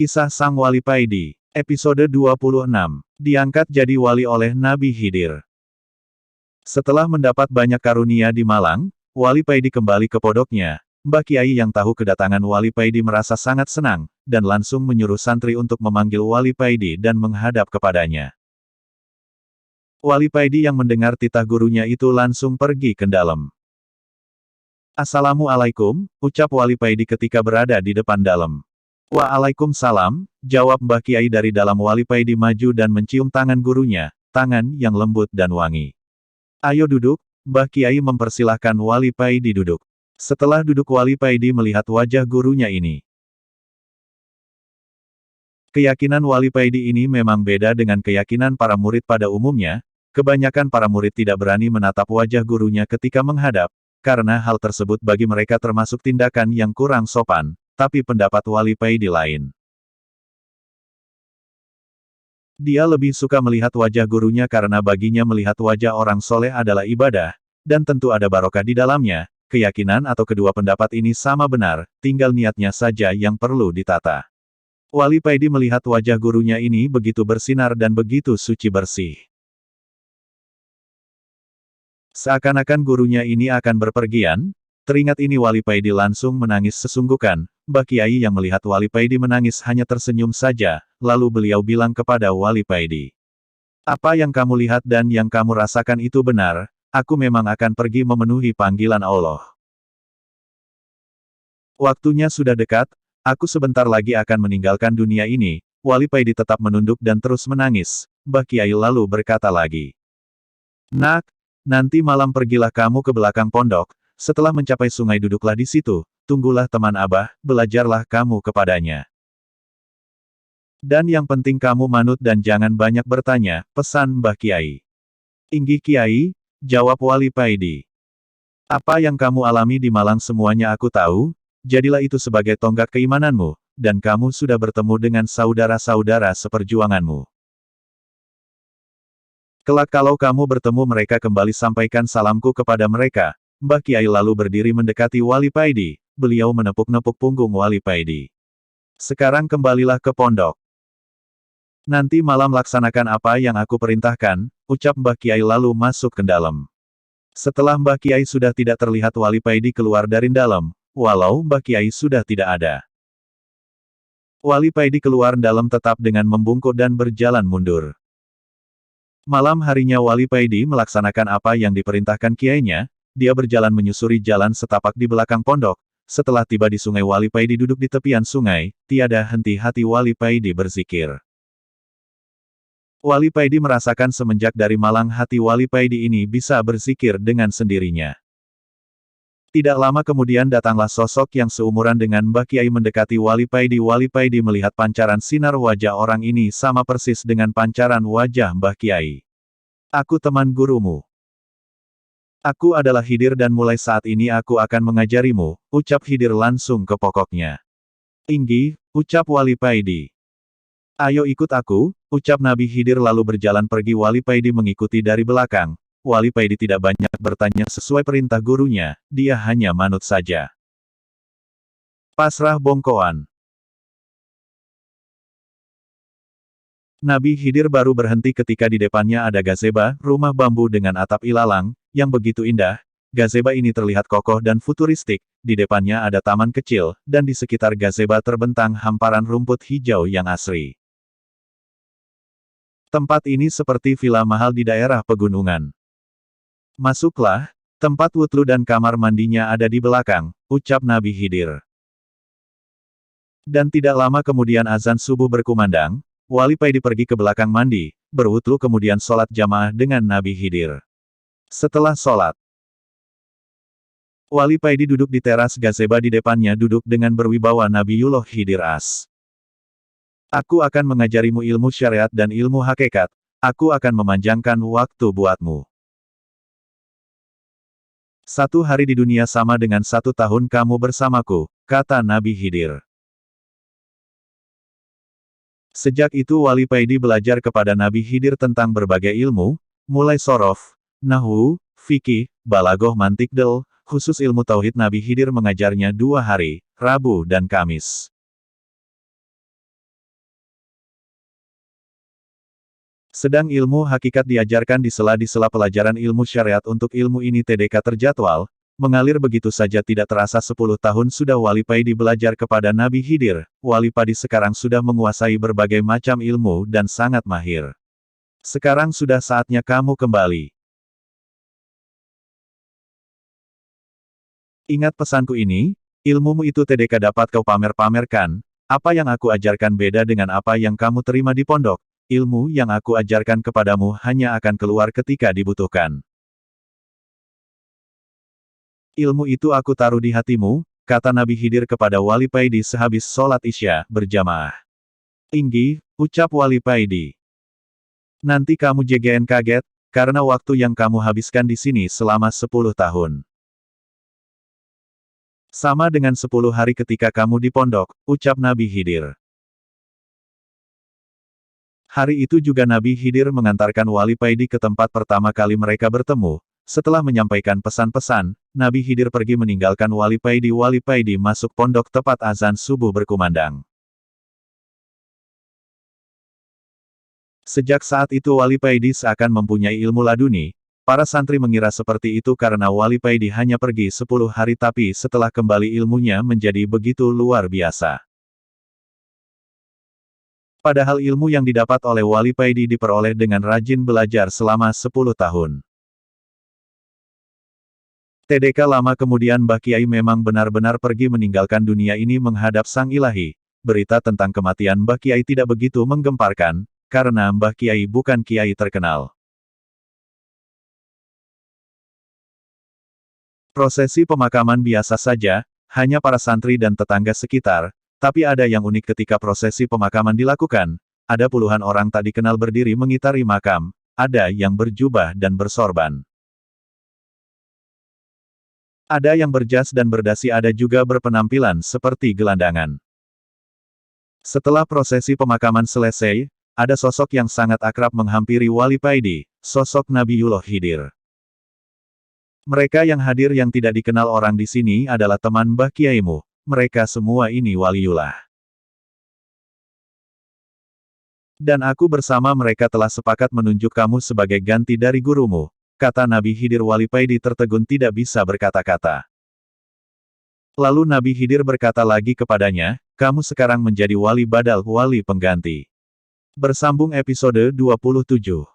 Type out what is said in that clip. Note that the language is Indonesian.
Kisah Sang Wali Paidi, episode 26, diangkat jadi wali oleh Nabi Khidir. Setelah mendapat banyak karunia di Malang, Wali Paidi kembali ke pondoknya. Mbah Kiai yang tahu kedatangan Wali Paidi merasa sangat senang, dan langsung menyuruh santri untuk memanggil Wali Paidi dan menghadap kepadanya. Wali Paidi yang mendengar titah gurunya itu langsung pergi ke dalam. "Assalamualaikum," ucap Wali Paidi ketika berada di depan dalam. "Waalaikumsalam," jawab Mbah Kiai dari dalam. Wali Paidi maju dan mencium tangan gurunya, tangan yang lembut dan wangi. "Ayo duduk," Mbah Kiai mempersilahkan Wali Paidi duduk. Setelah duduk, Wali Paidi melihat wajah gurunya ini. Keyakinan Wali Paidi ini memang beda dengan keyakinan para murid pada umumnya. Kebanyakan para murid tidak berani menatap wajah gurunya ketika menghadap, karena hal tersebut bagi mereka termasuk tindakan yang kurang sopan, tapi pendapat Wali Paidi lain. Dia lebih suka melihat wajah gurunya karena baginya melihat wajah orang soleh adalah ibadah, dan tentu ada barokah di dalamnya. Keyakinan atau kedua pendapat ini sama benar, tinggal niatnya saja yang perlu ditata. Wali Paidi melihat wajah gurunya ini begitu bersinar dan begitu suci bersih. Seakan-akan gurunya ini akan berpergian. Teringat ini Wali Paidi langsung menangis sesungguhkan. Mbah Kiai yang melihat Wali Paidi menangis hanya tersenyum saja, lalu beliau bilang kepada Wali Paidi, "Apa yang kamu lihat dan yang kamu rasakan itu benar. Aku memang akan pergi memenuhi panggilan Allah. Waktunya sudah dekat, aku sebentar lagi akan meninggalkan dunia ini." Wali Paidi tetap menunduk dan terus menangis. Mbah Kiai lalu berkata lagi, "Nak, nanti malam pergilah kamu ke belakang pondok. Setelah mencapai sungai duduklah di situ, tunggulah teman Abah, belajarlah kamu kepadanya. Dan yang penting kamu manut dan jangan banyak bertanya," pesan Mbah Kiai. "Inggih Kiai," jawab Wali Paidi. "Apa yang kamu alami di Malang semuanya aku tahu, jadilah itu sebagai tonggak keimananmu, dan kamu sudah bertemu dengan saudara-saudara seperjuanganmu. Kelak kalau kamu bertemu mereka kembali sampaikan salamku kepada mereka." Mbah Kiai lalu berdiri mendekati Wali Paidi, beliau menepuk-nepuk punggung Wali Paidi. "Sekarang kembalilah ke pondok. Nanti malam laksanakan apa yang aku perintahkan," ucap Mbah Kiai lalu masuk ke dalam. Setelah Mbah Kiai sudah tidak terlihat, Wali Paidi keluar dari dalam, walau Mbah Kiai sudah tidak ada. Wali Paidi keluar dalam tetap dengan membungkuk dan berjalan mundur. Malam harinya Wali Paidi melaksanakan apa yang diperintahkan kiainya. Dia berjalan menyusuri jalan setapak di belakang pondok. Setelah tiba di sungai, Wali Paidi duduk di tepian sungai, tiada henti hati Wali Paidi berzikir. Wali Paidi merasakan semenjak dari Malang hati Wali Paidi ini bisa berzikir dengan sendirinya. Tidak lama kemudian datanglah sosok yang seumuran dengan Mbah Kiai mendekati Wali Paidi. Wali Paidi melihat pancaran sinar wajah orang ini sama persis dengan pancaran wajah Mbah Kiai. "Aku teman gurumu. Aku adalah Khidir dan mulai saat ini aku akan mengajarimu," ucap Khidir langsung ke pokoknya. "Inggih," ucap Wali Paidi. "Ayo ikut aku," ucap Nabi Khidir lalu berjalan pergi. Wali Paidi mengikuti dari belakang. Wali Paidi tidak banyak bertanya sesuai perintah gurunya, dia hanya manut saja. Pasrah bongkoan. Nabi Khidir baru berhenti ketika di depannya ada gazeba, rumah bambu dengan atap ilalang, yang begitu indah. Gazeba ini terlihat kokoh dan futuristik, di depannya ada taman kecil, dan di sekitar gazeba terbentang hamparan rumput hijau yang asri. Tempat ini seperti villa mahal di daerah pegunungan. "Masuklah, tempat wudhu dan kamar mandinya ada di belakang," ucap Nabi Khidir. Dan tidak lama kemudian azan subuh berkumandang. Wali Paidi pergi ke belakang mandi, berwudhu kemudian sholat jamaah dengan Nabi Khidir. Setelah sholat, Wali Paidi duduk di teras gazeba. Di depannya duduk dengan berwibawa Nabiullah Khidir As. "Aku akan mengajarimu ilmu syariat dan ilmu hakikat. Aku akan memanjangkan waktu buatmu. 1 hari di dunia sama dengan 1 tahun kamu bersamaku," kata Nabi Khidir. Sejak itu Wali Paidi belajar kepada Nabi Khidir tentang berbagai ilmu, mulai sorof, nahwu, fikih, balagoh, mantik, khusus ilmu tauhid. Nabi Khidir mengajarnya 2 hari, Rabu dan Kamis. Sedang ilmu hakikat diajarkan di sela-sela pelajaran ilmu syariat. Untuk ilmu ini TDK terjadwal, mengalir begitu saja tidak terasa. 10 tahun sudah Wali Paidi belajar kepada Nabi Khidir. Wali Paidi sekarang sudah menguasai berbagai macam ilmu dan sangat mahir. Sekarang sudah saatnya kamu kembali. Ingat pesanku ini, ilmumu itu TDK dapat kau pamer-pamerkan. Apa yang aku ajarkan beda dengan apa yang kamu terima di pondok. Ilmu yang aku ajarkan kepadamu hanya akan keluar ketika dibutuhkan. Ilmu itu aku taruh di hatimu, kata Nabi Khidir kepada Wali Paidi sehabis sholat Isya berjamaah. Inggi, ucap Wali Paidi. Nanti kamu JGN kaget, karena waktu yang kamu habiskan di sini selama 10 tahun. Sama dengan 10 hari ketika kamu di pondok, ucap Nabi Khidir. Hari itu juga Nabi Khidir mengantarkan Wali Paidi ke tempat pertama kali mereka bertemu. Setelah menyampaikan pesan-pesan, Nabi Khidir pergi meninggalkan Wali Paidi. Wali Paidi masuk pondok tepat azan subuh berkumandang. Sejak saat itu Wali Paidi seakan mempunyai ilmu laduni. Para santri mengira seperti itu karena Wali Paidi hanya pergi 10 hari, tapi setelah kembali ilmunya menjadi begitu luar biasa. Padahal ilmu yang didapat oleh Wali Paidi diperoleh dengan rajin belajar selama 10 tahun. TDK lama kemudian Mbah Kiai memang benar-benar pergi meninggalkan dunia ini menghadap Sang Ilahi. Berita tentang kematian Mbah Kiai tidak begitu menggemparkan, karena Mbah Kiai bukan kiai terkenal. Prosesi pemakaman biasa saja, hanya para santri dan tetangga sekitar. Tapi ada yang unik ketika prosesi pemakaman dilakukan. Ada puluhan orang tak dikenal berdiri mengitari makam. Ada yang berjubah dan bersorban. Ada yang berjas dan berdasi, ada juga berpenampilan seperti gelandangan. Setelah prosesi pemakaman selesai, ada sosok yang sangat akrab menghampiri Wali Paidi, sosok Nabiullah Khidir. Mereka yang hadir yang tidak dikenal orang di sini adalah teman Mbah Kiaimu. Mereka semua ini waliullah. Dan aku bersama mereka telah sepakat menunjuk kamu sebagai ganti dari gurumu, kata Nabi Khidir. Wali Paidi tertegun tidak bisa berkata-kata. Lalu Nabi Khidir berkata lagi kepadanya, kamu sekarang menjadi wali badal, wali pengganti. Bersambung episode 27.